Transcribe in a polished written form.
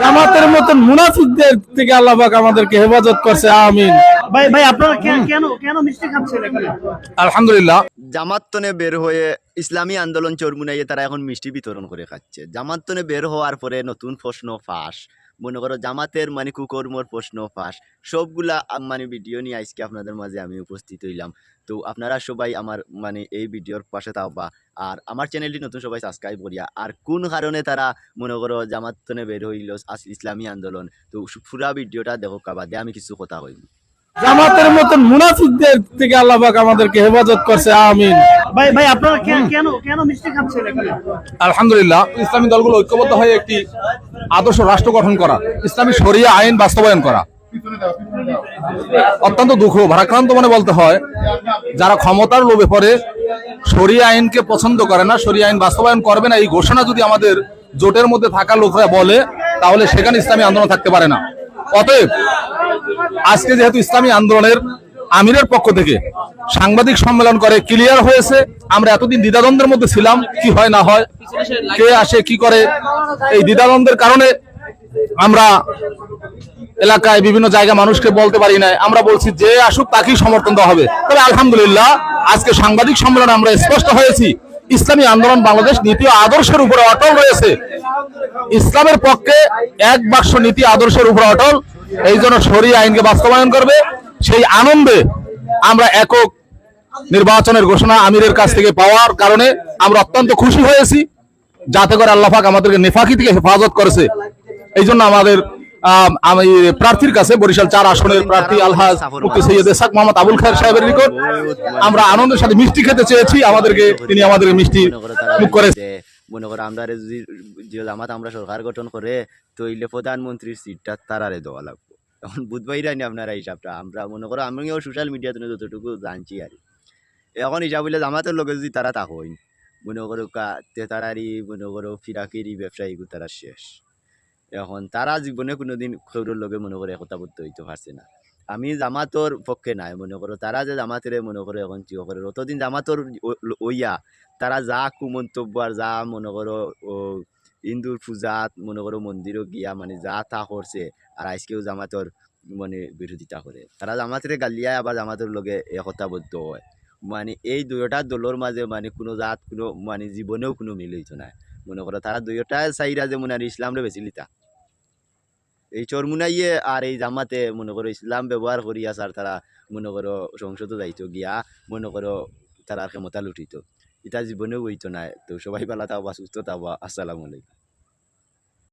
জামাতের মতন মুনাফিকদের থেকে আল্লাহ পাক আমাদেরকে হেফাজত করছে, আমিন। ভাই ভাই আপনারা কেন কেন মিষ্টি খাচ্ছেন এখানে? আলহামদুলিল্লাহ। জামাতনে বের হয়ে ইসলামী আন্দোলন চরমুনাইয়ে তারা এখন মিষ্টি বিতরণ করে খাচ্ছে। জামাতনে বের হওয়ার পরে নতুন প্রশ্ন ফাঁস, মনে করো জামাতের মানে কুকর্মর প্রশ্ন ফাঁস, সবগুলা মানে ভিডিও নিয়ে আজকে আপনাদের মাঝে আমি উপস্থিত হইলাম। তো আপনারা সবাই আমার মানে এই ভিডিওর পাশে থাকবা, আর আমার চ্যানেলটি নতুন সবাই সাবস্ক্রাইব করিয়া। আর কোন কারণে তারা মনে করো জামাতনে বের হইল ইসলামী আন্দোলন, তো পুরা ভিডিওটা দেখো কাবাদে আমি কিছু কথা কইব। জামাতের মতন মুনাফিকদের থেকে আল্লাহ পাক আমাদেরকে হেফাজত করছে, আমিন। ভাই ভাই আপনারা কেন কেন মিষ্টি খাচ্ছেন এখানে? আলহামদুলিল্লাহ। ইসলামী দলগুলো ঐক্যবদ্ধ হয়ে একটি আদর্শ রাষ্ট্র গঠন করা, ইসলামী শরিয়া আইন বাস্তবায়ন করা। অত্যন্ত দুঃখ ভারাক্রান্ত মনে বলতে হয়, যারা ক্ষমতার লোভে পড়ে শরিয়া আইনকে পছন্দ করে না, শরিয়া আইন বাস্তবায়ন করবে না, এই ঘোষণা যদি আমাদের জোটের মধ্যে থাকা লোকরা বলে, তাহলে সেখানে ইসলামী আন্দোলন থাকতে পারে না। অতএব আজকে যেহেতু ইসলামী আন্দোলনের আমিরের পক্ষ থেকে সাংবাদিক সম্মেলন করে ক্লিয়ার হয়েছে, আমরা এতদিন দ্বিধাদ্বন্দ্বের মধ্যে ছিলাম, কি হয় না হয়, কে আসে কি করে, এই দ্বিধাদ্বন্দ্বের কারণে আমরা এলাকায় বিভিন্ন জায়গায় মানুষকে বলতে পারি না। আমরা বলছি যে আসুক তাকেই সমর্থন দেওয়া হবে। তবে আলহামদুলিল্লাহ আজকে সাংবাদিক সম্মেলনে আমরা স্পষ্ট হয়েছি, ইসলামী আন্দোলন বাংলাদেশ নীতি ও আদর্শের উপরে অটল রয়েছে। ইসলামের পক্ষে এক বাক্স নীতি আদর্শের উপর অটল, এই জন্য শরিয়া আইনকে বাস্তবায়ন করবে। সেই আনন্দে আমরা একক নির্বাচনের ঘোষণা আমিরের কাছ থেকে পাওয়ার কারণে আমরা অত্যন্ত খুশি হয়েছি, যাতে করে আল্লাহ পাক আমাদেরকে নেফাকি থেকে হেফাজত করেছে। এই জন্য আমাদের আমি প্রার্থীর কাছে বরিশাল 4 আসনের প্রার্থী আলহাজ মুফতি সৈয়দ ইসহাক মোহাম্মদ আবুল খায়ের সাহেবের নিকট আমরা আনন্দের সাথে মিষ্টি খেতে চেয়েছি, তিনি আমাদের মিষ্টি মুখ করে। মনে করো আমরা যদি জামাত আমরা সরকার গঠন করে তৈলে প্রধানমন্ত্রীর সিটটা তারারে দেওয়া লাগবে। এখন বুধবাইরা নি আপনারা হিসাবটা, আমরা মনে করো আমিও সোশ্যাল মিডিয়াতে যতটুকু জানছি আর এখন হিসাব হইলে জামাতের লোকে যদি তারা তা হইন, মনে করো তেতারারি মনে করো ফিরাকিরি ব্যবসায়ী তারা শেষ। এখন তারা জীবনে কোনোদিন খৌরের লগে মনে করে একতা বদ্ধ হইতে পারছে না। আমি জামাতর পক্ষে নাই, মনে করো তারা যে জামাতের মনে করে এখন চিও করে অতদিন জামাতর ওইয়া তারা যা কুমন্তব্য আর যা মনে করো হিন্দুর পূজাত মনে করো মন্দিরও গিয়া মানে যা তা করছে, আর আজকেও জামাতর মানে বিরোধিতা করে। তারা জামাতের গালিয়ায় আবার জামাতের লগে একতাবদ্ধ হয়। মানে এই দুইটা দলের মাঝে মানে কোনো জাত কোনো মানে জীবনেও কোনো মিল হইতো না। মনে করো তারা দুইটা চাইরা যে মনে আর ইসলামরে বেশি লিতা, এই চরমুনাইয়ে আর এই জামাতে মনে করো ইসলাম ব্যবহার করিয়া আর তারা মনে করো সংসদে যাইতো গিয়া মনে করো তারা ক্ষমতা লুটিত, এটা জীবনেও হইতো না। তো সবাই ভালো থাকবা, সুস্থ থাকবা। আসসালামু আলাইকুম।